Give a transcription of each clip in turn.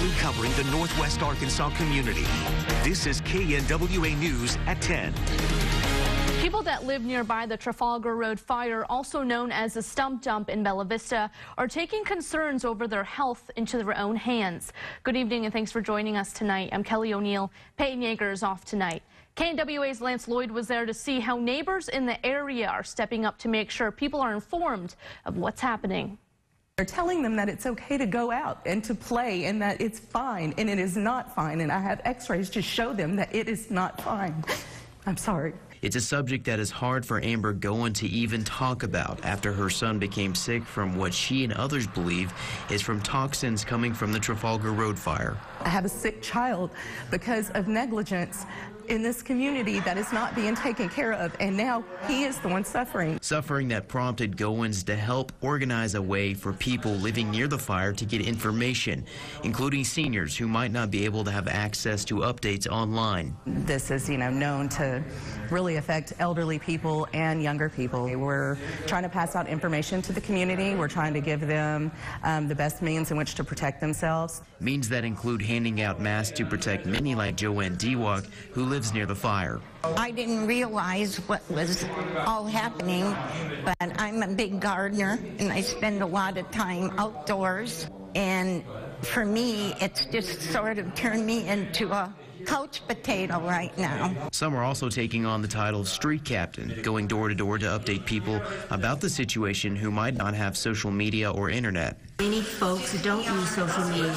proudly covering the Northwest Arkansas community. This is KNWA News at 10. People that live nearby the Trafalgar Road fire, also known as the stump dump in Bella Vista, are taking concerns over their health into their own hands. Good evening and thanks for joining us tonight. I'm Kelly O'Neill. Peyton Yeager is off tonight. KNWA's Lance Lloyd was there to see how neighbors in the area are stepping up to make sure people are informed of what's happening. They're telling them that it's okay to go out and to play and that it's fine, and it is not fine. And I have x-rays to show them that it is not fine. I'm sorry. It's a subject that is hard for Amber Goen to even talk about after her son became sick from what she and others believe is from toxins coming from the Trafalgar Road fire. I have a sick child because of negligence in this community that is not being taken care of, and now he is the one suffering. Suffering that prompted Goins to help organize a way for people living near the fire to get information, including seniors who might not be able to have access to updates online. This is, known to really affect elderly people and younger people. We're trying to pass out information to the community. We're trying to give them the best means in which to protect themselves. Means that include handing out masks to protect many like Joanne Dewak, who lives near the fire. I didn't realize what was all happening, but I'm a big gardener and I spend a lot of time outdoors, and for me it's just sort of turned me into a couch potato right now. Some are also taking on the title of street captain, going door to door to update people about the situation who might not have social media or internet. Many folks don't use social media,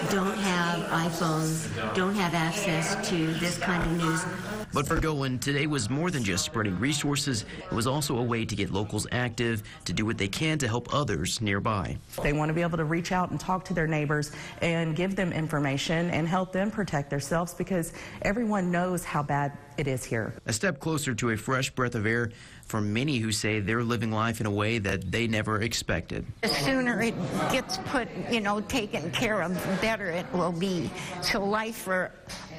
don't have iPhones, don't have access to this kind of news. But for Goen, today was more than just spreading resources. It was also a way to get locals active, to do what they can to help others nearby. They want to be able to reach out and talk to their neighbors and give them information and help them protect themselves, because everyone knows how bad it is here. A step closer to a fresh breath of air for many who say they're living life in a way that they never expected. The sooner it gets put, taken care of, the better it will be. So life for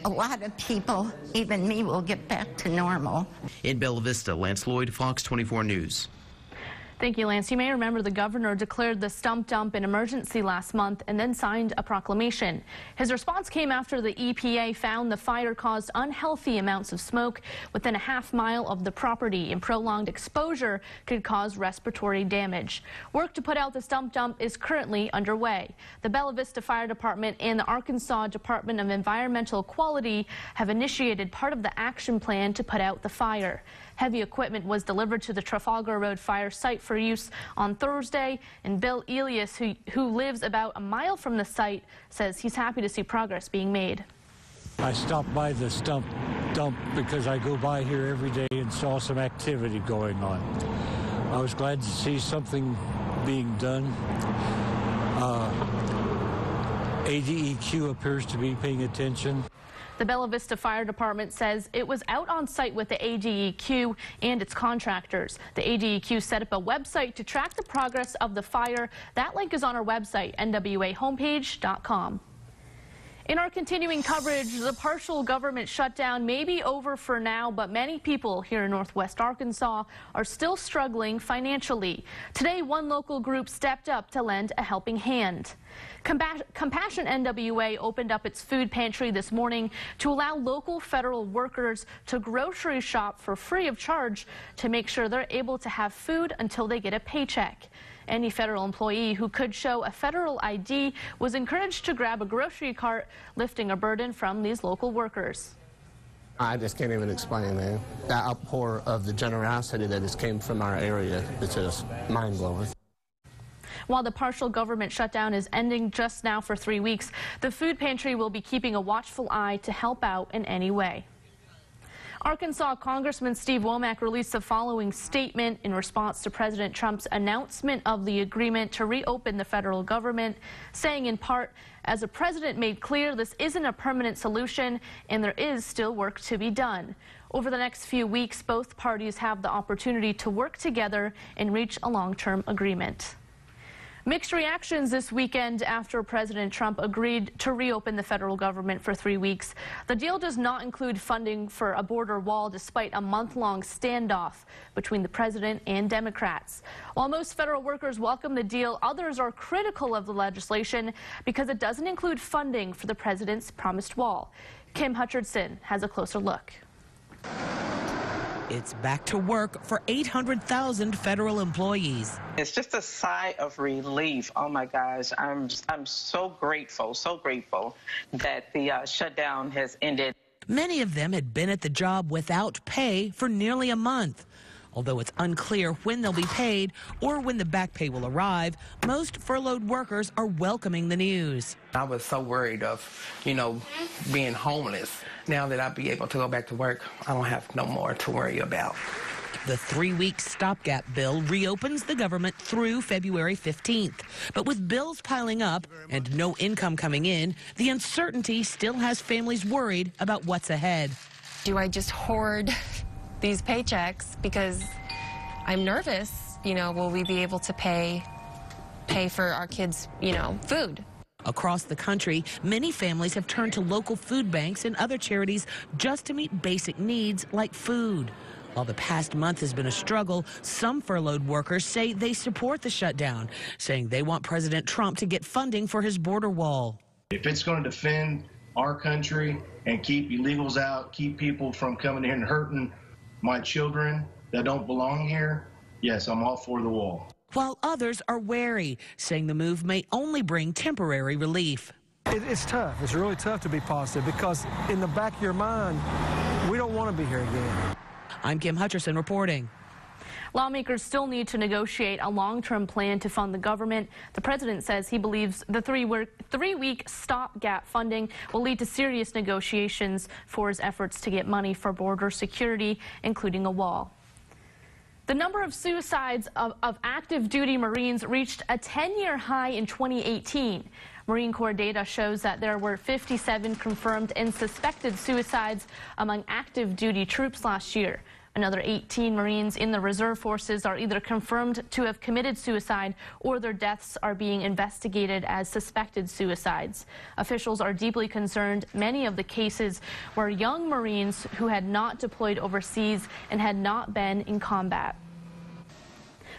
a lot of people, even me, will get back to normal. In Bella Vista, Lance Lloyd, Fox 24 News. Thank you, Lance. You may remember the governor declared the stump dump an emergency last month and then signed a proclamation. His response came after the EPA found the fire caused unhealthy amounts of smoke within a half-mile of the property, and prolonged exposure could cause respiratory damage. Work to put out the stump dump is currently underway. The Bella Vista Fire Department and the Arkansas Department of Environmental Quality have initiated part of the action plan to put out the fire. Heavy equipment was delivered to the Trafalgar Road fire site for use on Thursday, and Bill Elias, who lives about a mile from the site, says he's happy to see progress being made. I stopped by the stump dump because I go by here every day and saw some activity going on. I was glad to see something being done. ADEQ appears to be paying attention. The Bella Vista Fire Department says it was out on site with the ADEQ and its contractors. The ADEQ set up a website to track the progress of the fire. That link is on our website, nwahomepage.com. In our continuing coverage, the partial government shutdown may be over for now, but many people here in Northwest Arkansas are still struggling financially. Today, one local group stepped up to lend a helping hand. Compassion NWA opened up its food pantry this morning to allow local federal workers to grocery shop for free of charge to make sure they're able to have food until they get a paycheck. Any federal employee who could show a federal ID was encouraged to grab a grocery cart, lifting a burden from these local workers. I just can't even explain that. The outpour of the generosity that has came from our area is just mind-blowing. While the partial government shutdown is ending just now for 3 weeks, the food pantry will be keeping a watchful eye to help out in any way. Arkansas Congressman Steve Womack released the following statement in response to President Trump's announcement of the agreement to reopen the federal government, saying in part, as the president made clear, this isn't a permanent solution and there is still work to be done. Over the next few weeks, both parties have the opportunity to work together and reach a long-term agreement. Mixed reactions this weekend after President Trump agreed to reopen the federal government for 3 weeks. The deal does not include funding for a border wall despite a month-long standoff between the president and Democrats. While most federal workers welcome the deal, others are critical of the legislation because it doesn't include funding for the president's promised wall. Kim Hutcherson has a closer look. It's back to work for 800,000 federal employees. It's just a sigh of relief. Oh my gosh, I'm so grateful that the shutdown has ended. Many of them had been at the job without pay for nearly a month. Although it's unclear when they'll be paid or when the back pay will arrive, most furloughed workers are welcoming the news. I was so worried of, being homeless. Now that I'll be able to go back to work, I don't have no more to worry about. The 3-week stopgap bill reopens the government through February 15th. But with bills piling up and no income coming in, the uncertainty still has families worried about what's ahead. Do I just hoard these paychecks because I'm nervous? Will we be able to pay for our kids, food? Across the country, many families have turned to local food banks and other charities just to meet basic needs like food. While the past month has been a struggle, some furloughed workers say they support the shutdown, saying they want President Trump to get funding for his border wall. If it's going to defend our country and keep illegals out, keep people from coming here and hurting my children that don't belong here, yes, I'm all for the wall. While others are wary, saying the move may only bring temporary relief. It's tough. It's really tough to be positive because in the back of your mind, we don't want to be here again. I'm Kim Hutcherson reporting. Lawmakers still need to negotiate a long-term plan to fund the government. The president says he believes the three-week stopgap funding will lead to serious negotiations for his efforts to get money for border security, including a wall. The number of suicides of active duty Marines reached a 10-year high in 2018. Marine Corps data shows that there were 57 confirmed and suspected suicides among active duty troops last year. Another 18 Marines in the reserve forces are either confirmed to have committed suicide or their deaths are being investigated as suspected suicides. Officials are deeply concerned many of the cases were young Marines who had not deployed overseas and had not been in combat.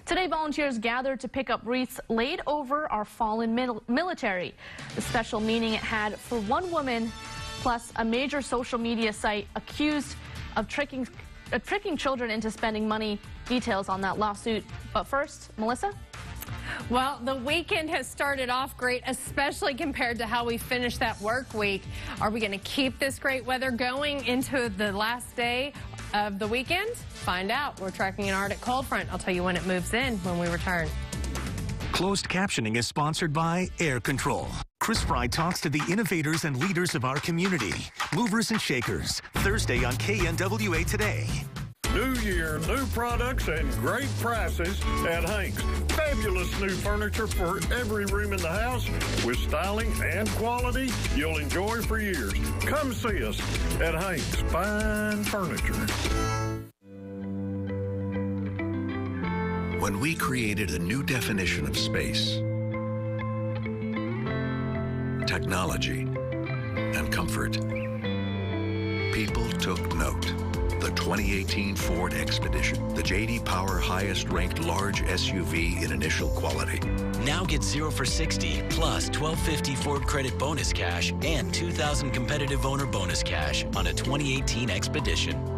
Today, volunteers gathered to pick up wreaths laid over our fallen military. The special meaning it had for one woman, plus a major social media site accused of tricking children into spending money. Details on that lawsuit. But first, Melissa? Well, the weekend has started off great, especially compared to how we finished that work week. Are we going to keep this great weather going into the last day of the weekend? Find out. We're tracking an Arctic cold front. I'll tell you when it moves in when we return. Closed captioning is sponsored by Air Control. Chris Fry talks to the innovators and leaders of our community. Movers and Shakers, Thursday on KNWA Today. New year, new products, and great prices at Hanks. Fabulous new furniture for every room in the house with styling and quality you'll enjoy for years. Come see us at Hanks Fine Furniture. When we created a new definition of space, technology, and comfort, people took note. The 2018 Ford Expedition, the J.D. Power highest-ranked large SUV in initial quality. Now get 0 for 60 plus $1,250 Ford credit bonus cash and $2,000 competitive owner bonus cash on a 2018 Expedition.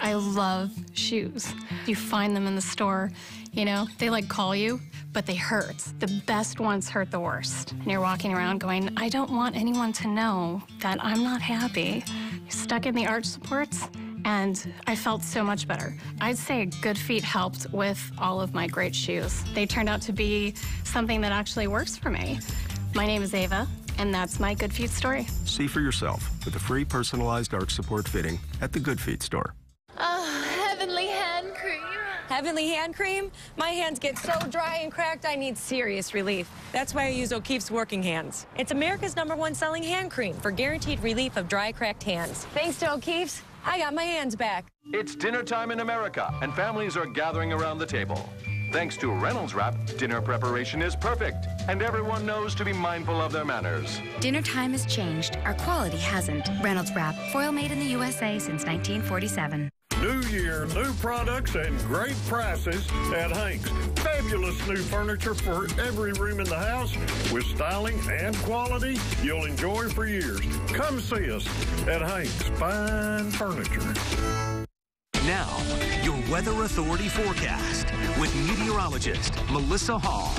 I love shoes. You find them in the store, they call you, but they hurt. The best ones hurt the worst. And you're walking around going, I don't want anyone to know that I'm not happy. Stuck in the arch supports, and I felt so much better. I'd say Good Feet helped with all of my great shoes. They turned out to be something that actually works for me. My name is Ava, and that's my Good Feet story. See for yourself with a free personalized arch support fitting at the Good Feet store. Heavenly hand cream. Heavenly hand cream? My hands get so dry and cracked, I need serious relief. That's why I use O'Keeffe's Working Hands. It's America's #1 selling hand cream for guaranteed relief of dry, cracked hands. Thanks to O'Keeffe's, I got my hands back. It's dinner time in America, and families are gathering around the table. Thanks to Reynolds Wrap, dinner preparation is perfect, and everyone knows to be mindful of their manners. Dinner time has changed. Our quality hasn't. Reynolds Wrap, foil made in the USA since 1947. New year, new products, and great prices at Hanks. Fabulous new furniture for every room in the house with styling and quality you'll enjoy for years. Come see us at Hanks Fine Furniture. Now, your Weather Authority forecast with meteorologist Melissa Hall.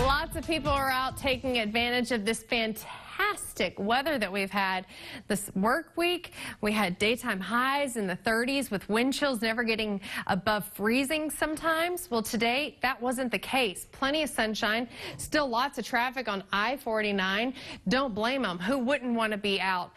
Lots of people are out taking advantage of this fantastic weather that we've had this work week. We had daytime highs in the 30s with wind chills never getting above freezing sometimes. Well, today that wasn't the case. Plenty of sunshine, still lots of traffic on I-49. Don't blame them. Who wouldn't want to be out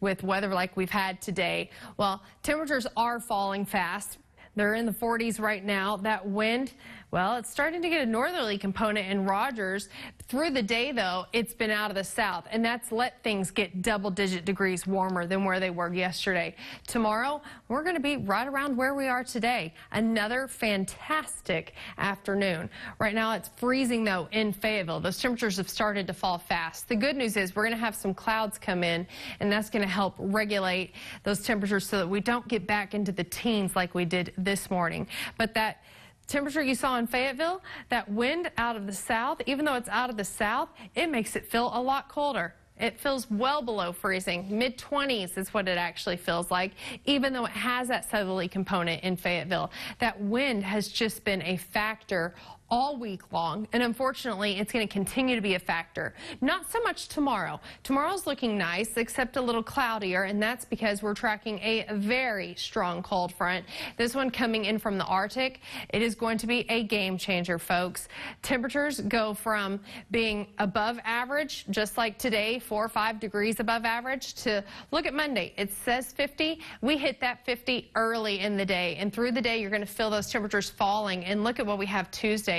with weather like we've had today? Well, temperatures are falling fast. They're in the 40s right now. That wind, well, it's starting to get a northerly component in Rogers. Through the day, though, it's been out of the south, and that's let things get double-digit degrees warmer than where they were yesterday. Tomorrow, we're going to be right around where we are today. Another fantastic afternoon. Right now, it's freezing, though, in Fayetteville. Those temperatures have started to fall fast. The good news is we're going to have some clouds come in, and that's going to help regulate those temperatures so that we don't get back into the teens like we did this morning. But that temperature you saw in Fayetteville, that wind out of the south, even though it's out of the south, it makes it feel a lot colder. It feels well below freezing. Mid-20s is what it actually feels like, even though it has that southerly component in Fayetteville. That wind has just been a factor all week long, and unfortunately, it's going to continue to be a factor. Not so much tomorrow. Tomorrow's looking nice, except a little cloudier, and that's because we're tracking a very strong cold front. This one coming in from the Arctic. It is going to be a game changer, folks. Temperatures go from being above average, just like today, 4 or 5 degrees above average, to look at Monday. It says 50. We hit that 50 early in the day, and through the day, you're going to feel those temperatures falling. And look at what we have Tuesday.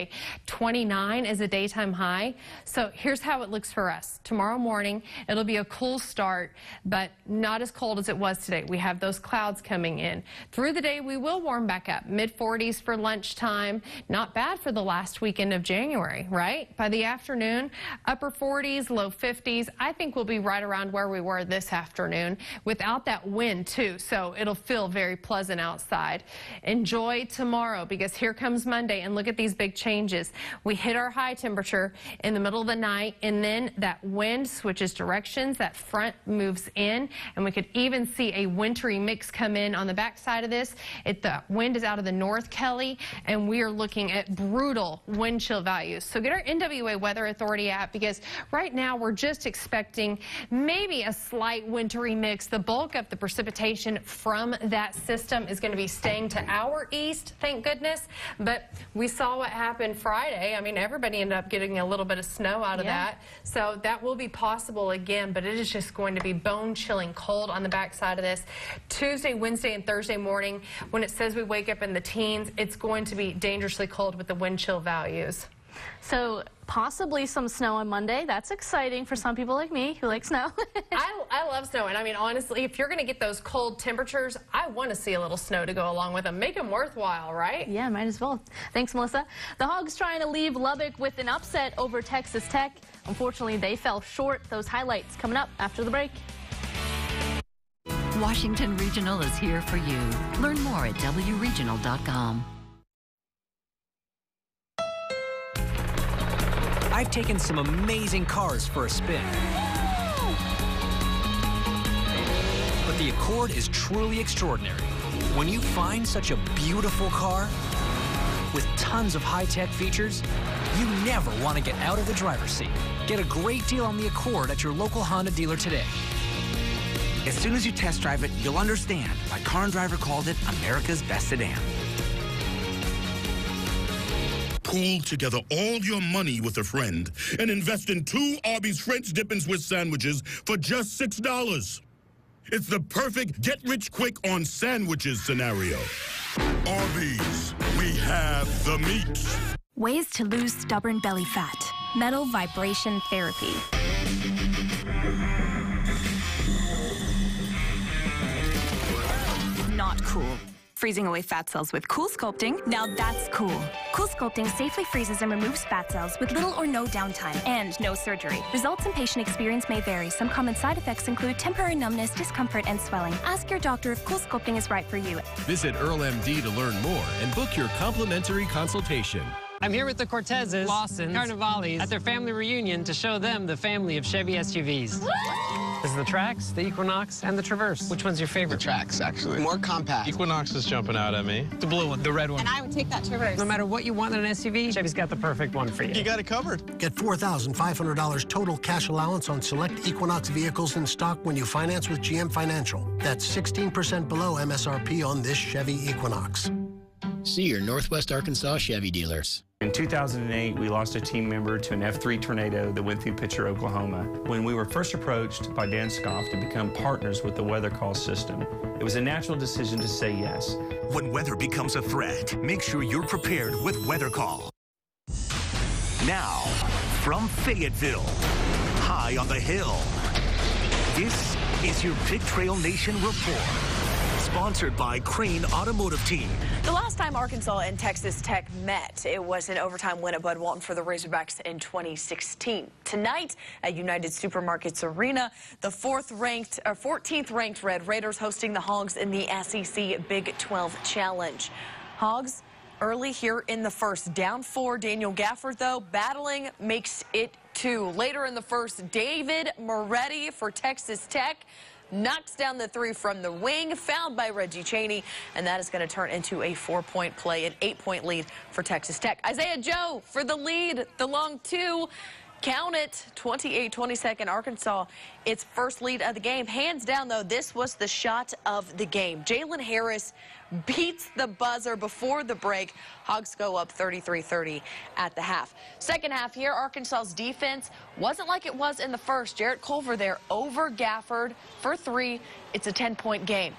29 is a daytime high. So here's how it looks for us. Tomorrow morning, it'll be a cool start, but not as cold as it was today. We have those clouds coming in. Through the day, we will warm back up. Mid-40s for lunchtime. Not bad for the last weekend of January, right? By the afternoon, upper 40s, low 50s. I think we'll be right around where we were this afternoon without that wind, too. So it'll feel very pleasant outside. Enjoy tomorrow, because here comes Monday, and look at these big changes. We hit our high temperature in the middle of the night, and then that wind switches directions. That front moves in, and we could even see a wintry mix come in on the backside of this. The wind is out of the north, Kelly, and we are looking at brutal wind chill values. So get our NWA Weather Authority app, because right now we're just expecting maybe a slight wintry mix. The bulk of the precipitation from that system is going to be staying to our east, thank goodness. But we saw what happened Friday. I mean, everybody ended up getting a little bit of snow out of that. So that will be possible again, but it is just going to be bone-chilling cold on the backside of this. Tuesday, Wednesday, and Thursday morning, when it says we wake up in the teens, it's going to be dangerously cold with the wind chill values. So possibly some snow on Monday. That's exciting for some people like me who like snow. I love snow, and I mean, honestly, if you're going to get those cold temperatures, I want to see a little snow to go along with them. Make them worthwhile, right? Yeah, might as well. Thanks, Melissa. The Hogs trying to leave Lubbock with an upset over Texas Tech. Unfortunately, they fell short. Those highlights coming up after the break. Washington Regional is here for you. Learn more at wregional.com. I've taken some amazing cars for a spin. But the Accord is truly extraordinary. When you find such a beautiful car with tons of high-tech features, you never want to get out of the driver's seat. Get a great deal on the Accord at your local Honda dealer today. As soon as you test drive it, you'll understand why Car and Driver called it America's best sedan. Pool together all your money with a friend and invest in 2 Arby's French Dip and Swiss sandwiches for just $6. It's the perfect get-rich-quick on sandwiches scenario. Arby's, we have the meat. Ways to lose stubborn belly fat. Metal vibration therapy. Not cool. freezing away fat cells with Cool Sculpting. Now that's cool. Cool Sculpting safely freezes and removes fat cells with little or no downtime and no surgery. Results and patient experience may vary. Some common side effects include temporary numbness, discomfort, and swelling. Ask your doctor if Cool Sculpting is right for you. Visit Earl MD to learn more and book your complimentary consultation. I'm here with the Cortezes, Lawsons, Carnivales at their family reunion to show them the family of Chevy SUVs. This is the Trax, the Equinox, and the Traverse. Which one's your favorite? The Trax, actually. More compact. Equinox is jumping out at me. The blue one, the red one. And I would take that Traverse. No matter what you want in an SUV, Chevy's got the perfect one for you. You got it covered. Get $4,500 total cash allowance on select Equinox vehicles in stock when you finance with GM Financial. That's 16% below MSRP on this Chevy Equinox. See your Northwest Arkansas Chevy dealers. In 2008, we lost a team member to an F3 tornado that went through Pitcher, Oklahoma. When we were first approached by Dan Scoff to become partners with the Weather Call system, it was a natural decision to say yes. When weather becomes a threat, make sure you're prepared with Weather Call. Now, from Fayetteville, high on the hill, this is your Big Trail Nation report. Sponsored by Crane Automotive Team. The last time Arkansas and Texas Tech met, it was an overtime win at Bud Walton for the Razorbacks in 2016. Tonight at United Supermarkets Arena, the 14th ranked Red Raiders hosting the Hogs in the SEC Big 12 Challenge. Hogs early here in the first, down 4. Daniel Gafford, though, battling, makes it 2. Later in the first, David Moretti for Texas Tech knocks down the 3 from the wing, fouled by Reggie Chaney, and that is going to turn into a 4-point play, an 8-point lead for Texas Tech. Isaiah Joe for the lead, the long 2. Count it, 28-22 Arkansas, its first lead of the game. Hands down, though, this was the shot of the game. Jalen Harris beats the buzzer before the break. Hogs go up 33-30 at the half. Second half here, Arkansas's defense wasn't like it was in the first. Jarrett Culver there over Gafford for 3. It's a 10-point game.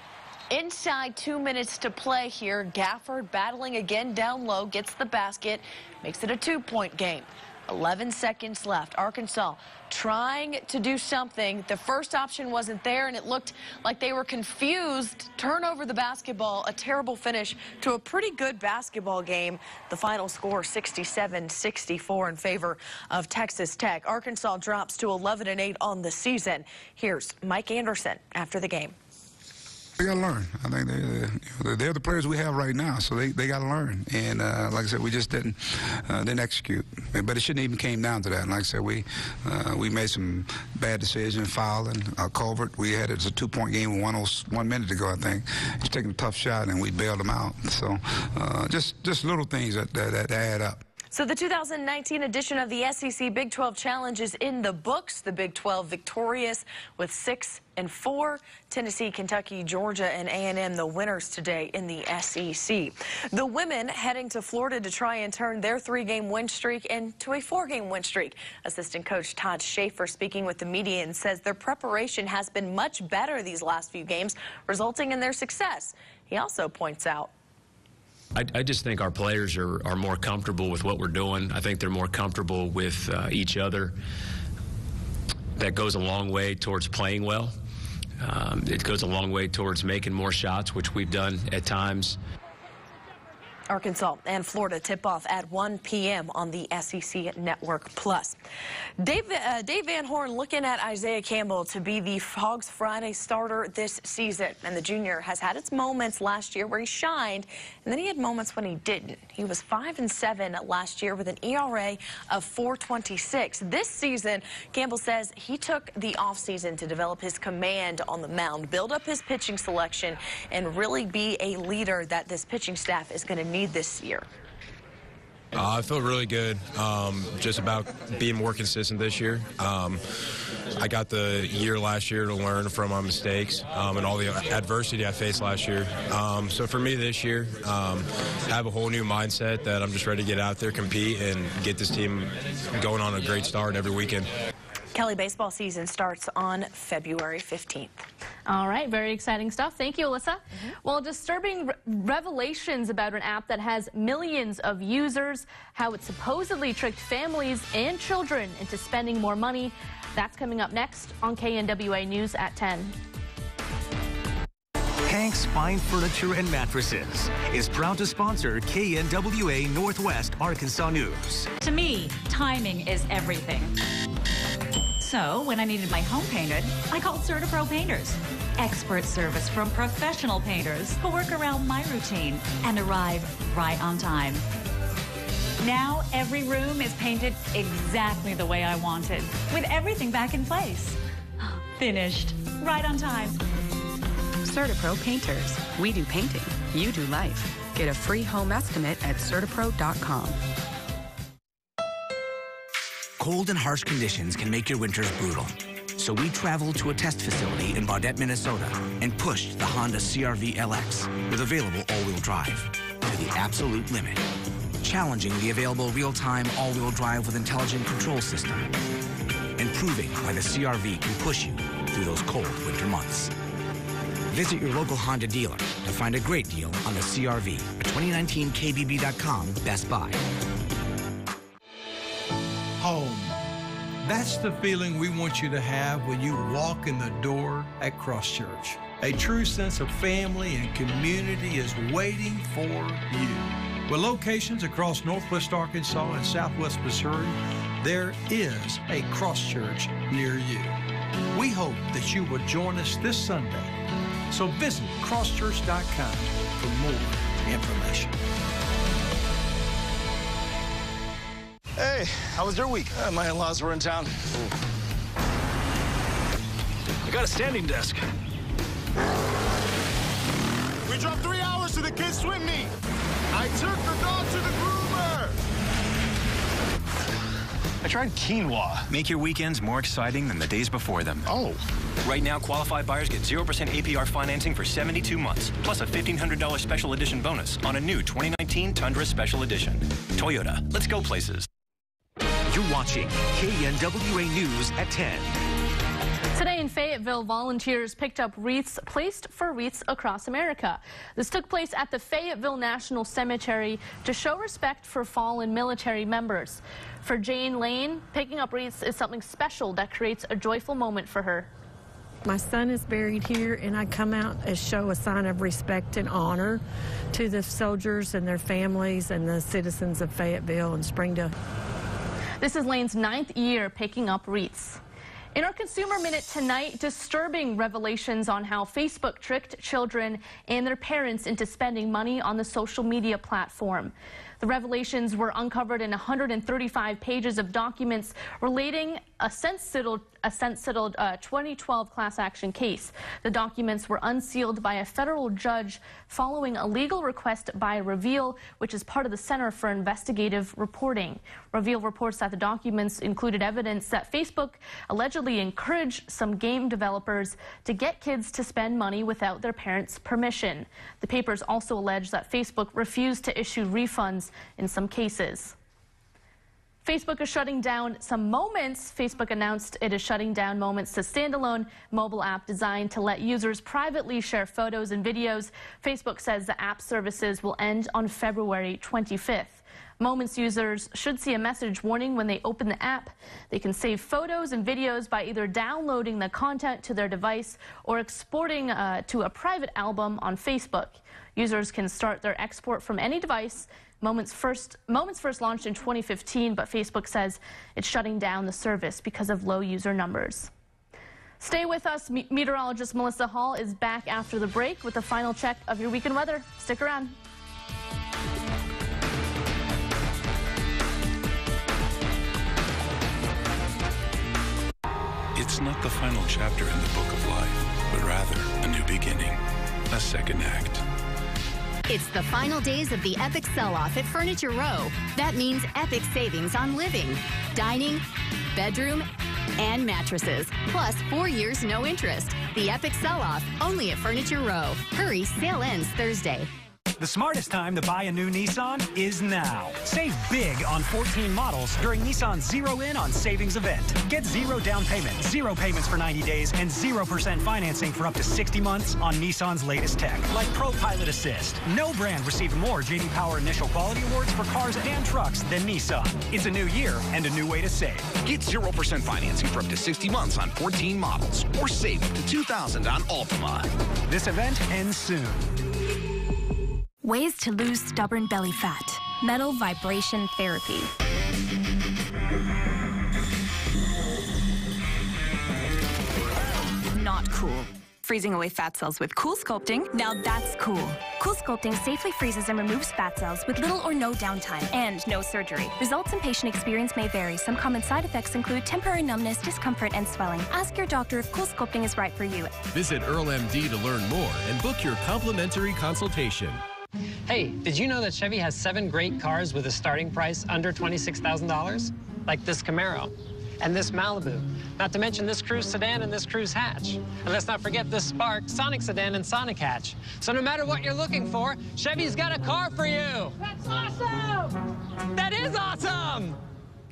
Inside 2 minutes to play here, Gafford battling again down low, gets the basket, makes it a 2-point game. 11 seconds left. Arkansas trying to do something. The first option wasn't there, and it looked like they were confused. Turn over the basketball. A terrible finish to a pretty good basketball game. The final score, 67-64 in favor of Texas Tech. Arkansas drops to 11-8 on the season. Here's Mike Anderson after the game. They got to learn. I think they're the players we have right now, so they got to learn. And like I said, we just didn't execute. But it shouldn't even came down to that. And like I said, we made some bad decisions, fouling. Culvert, we had it as a 2-point game with 1 minute to go, I think. He's taking a tough shot, and we bailed him out. So just little things that add up. So the 2019 edition of the SEC Big 12 Challenge is in the books. The Big 12 victorious with 6-4. Tennessee, Kentucky, Georgia, and A&M the winners today in the SEC. The women heading to Florida to try and turn their 3-game win streak into a 4-game win streak. Assistant coach Todd Schaefer speaking with the media and says their preparation has been much better these last few games, resulting in their success. He also points out I just think our players are more comfortable with what we're doing. I think they're more comfortable with each other. That goes a long way towards playing well. It goes a long way towards making more shots, which we've done at times. Arkansas and Florida tip off at 1 p.m. on the SEC Network Plus. Dave Van Horn looking at Isaiah Campbell to be the Hogs Friday starter this season. And the junior has had its moments last year where he shined, and then he had moments when he didn't. He was 5-7 last year with an ERA of 4.26. This season, Campbell says he took the offseason to develop his command on the mound, build up his pitching selection, and really be a leader that this pitching staff is going to need this year. I feel really good just about being more consistent this year. I got the year last year to learn from my mistakes and all the adversity I faced last year. So for me this year, have a whole new mindset that I'm just ready to get out there, compete, and get this team going on a great start every weekend. Kelly baseball season starts on February 15th. All right, very exciting stuff. Thank you, Alyssa. Well, disturbing revelations about an app that has millions of users, how it supposedly tricked families and children into spending more money. That's coming up next on KNWA News at 10. Hank's Fine Furniture and Mattresses is proud to sponsor KNWA Northwest Arkansas News. To me, timing is everything. So when I needed my home painted, I called CertaPro Painters. Expert service from professional painters who work around my routine and arrive right on time. Now every room is painted exactly the way I wanted, with everything back in place. Finished, right on time. CertaPro Painters. We do painting, you do life. Get a free home estimate at CertaPro.com. Cold and harsh conditions can make your winters brutal. So we traveled to a test facility in Baudette, Minnesota, and pushed the Honda CR-V LX with available all-wheel drive to the absolute limit, challenging the available real-time all-wheel drive with intelligent control system, and proving why the CR-V can push you through those cold winter months. Visit your local Honda dealer to find a great deal on the CR-V at 2019 KBB.com Best Buy. Home. That's the feeling we want you to have when you walk in the door at Cross Church. A true sense of family and community is waiting for you. With locations across Northwest Arkansas and Southwest Missouri, there is a Cross Church near you. We hope that you will join us this Sunday. So visit crosschurch.com for more information. Hey, how was your week? My in-laws were in town. I got a standing desk. We dropped 3 hours to the kids' swim meet. I took the dog to the groomer. I tried KNWA. Make your weekends more exciting than the days before them. Oh. Right now, qualified buyers get 0% APR financing for 72 months, plus a $1,500 special edition bonus on a new 2019 Tundra Special Edition. Toyota, let's go places. You're watching KNWA News at 10. Today in Fayetteville, volunteers picked up wreaths placed for wreaths across America. This took place at the Fayetteville National Cemetery to show respect for fallen military members. For Jane Lane, picking up wreaths is something special that creates a joyful moment for her. My son is buried here, and I come out to show a sign of respect and honor to the soldiers and their families and the citizens of Fayetteville and Springdale. This is Lane's 9th year picking up wreaths. In our Consumer Minute tonight, disturbing revelations on how Facebook tricked children and their parents into spending money on the social media platform. The revelations were uncovered in 135 pages of documents relating a sensitive 2012 class action case. The documents were unsealed by a federal judge following a legal request by Reveal, which is part of the Center for Investigative Reporting. Reveal reports that the documents included evidence that Facebook allegedly encouraged some game developers to get kids to spend money without their parents' permission. The papers also allege that Facebook refused to issue refunds in some cases. Facebook is shutting down some Moments. Facebook announced it is shutting down Moments, the standalone mobile app designed to let users privately share photos and videos. Facebook says the app services will end on February 25th. Moments users should see a message warning when they open the app. They can save photos and videos by either downloading the content to their device or exporting to a private album on Facebook. Users can start their export from any device. Moments first launched in 2015, but Facebook says it's shutting down the service because of low user numbers. Stay with us. Meteorologist Melissa Hall is back after the break with the final check of your weekend weather. Stick around. It's not the final chapter in the book of life, but rather a new beginning, a second act. It's the final days of the epic sell-off at Furniture Row. That means epic savings on living, dining, bedroom, and mattresses. Plus 4 years no interest. The epic sell-off only at Furniture Row. Hurry, sale ends Thursday. The smartest time to buy a new Nissan is now. Save big on 14 models during Nissan's Zero In on Savings event. Get zero down payment, zero payments for 90 days, and 0% financing for up to 60 months on Nissan's latest tech, like Pro Pilot Assist. No brand received more J.D. Power Initial Quality Awards for cars and trucks than Nissan. It's a new year and a new way to save. Get 0% financing for up to 60 months on 14 models, or save up to $2,000 on Altima. This event ends soon. Ways to lose stubborn belly fat. Metal vibration therapy. Not cool. Freezing away fat cells with Cool Sculpting, now that's cool. Cool Sculpting safely freezes and removes fat cells with little or no downtime and no surgery. Results and patient experience may vary. Some common side effects include temporary numbness, discomfort, and swelling. Ask your doctor if Cool Sculpting is right for you. Visit Earl MD to learn more and book your complimentary consultation. Hey, did you know that Chevy has 7 great cars with a starting price under $26,000? Like this Camaro and this Malibu. Not to mention this Cruze sedan and this Cruze hatch. And let's not forget this Spark, Sonic sedan, and Sonic hatch. So no matter what you're looking for, Chevy's got a car for you. That's awesome! That is awesome!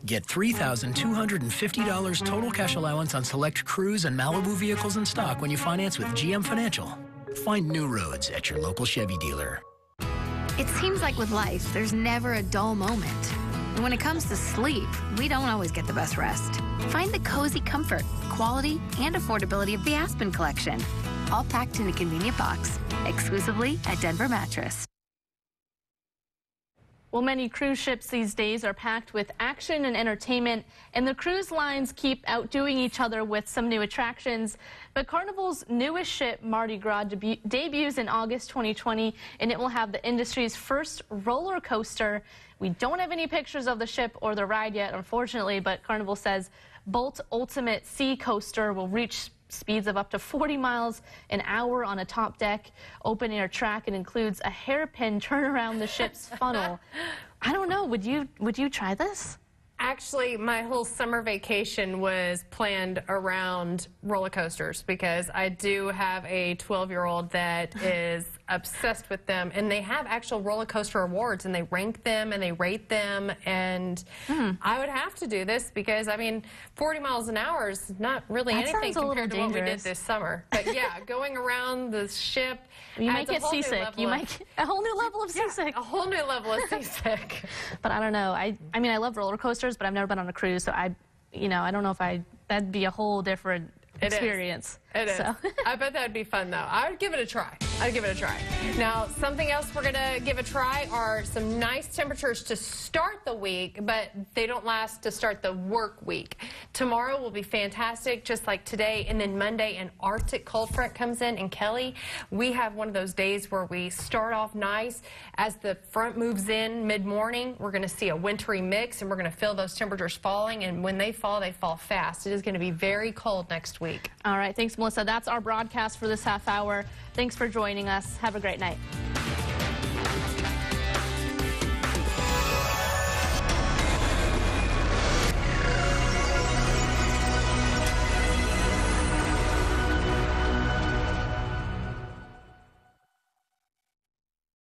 Get $3,250 total cash allowance on select Cruze and Malibu vehicles in stock when you finance with GM Financial. Find new roads at your local Chevy dealer. It seems like with life, there's never a dull moment. And when it comes to sleep, we don't always get the best rest. Find the cozy comfort, quality, and affordability of the Aspen Collection. All packed in a convenient box, exclusively at Denver Mattress. Well, many cruise ships these days are packed with action and entertainment, and the cruise lines keep outdoing each other with some new attractions. But Carnival's newest ship, Mardi Gras, debuts in August 2020, and it will have the industry's first roller coaster. We don't have any pictures of the ship or the ride yet, unfortunately, but Carnival says Bolt Ultimate Sea Coaster will reach speeds of up to 40 miles an hour on a top deck, open air track. It includes a hairpin turn around the ship's funnel. I don't know, would you try this? Actually, my whole summer vacation was planned around roller coasters because I do have a 12-year-old that is obsessed with them, and they have actual roller coaster awards, and they rank them and they rate them, and I would have to do this because, I mean, 40 miles an hour is not really anything compared to what we did this summer. But yeah, going around the ship, you might get seasick. You might get a whole new level of seasick. A whole new level of seasick. But I don't know. I mean, I love roller coasters, but I've never been on a cruise, so I don't know if that'd be a whole different experience. It is. I bet that'd be fun, though. I would give it a try. I'd give it a try. Now, something else we're going to give a try are some nice temperatures to start the week, but they don't last to start the work week. Tomorrow will be fantastic, just like today, and then Monday, an Arctic cold front comes in. And Kelly, we have one of those days where we start off nice. As the front moves in mid-morning, we're going to see a wintry mix, and we're going to feel those temperatures falling, and when they fall fast. It is going to be very cold next week. All right, thanks, Melissa. That's our broadcast for this half hour. Thanks for joining us. Have a great night.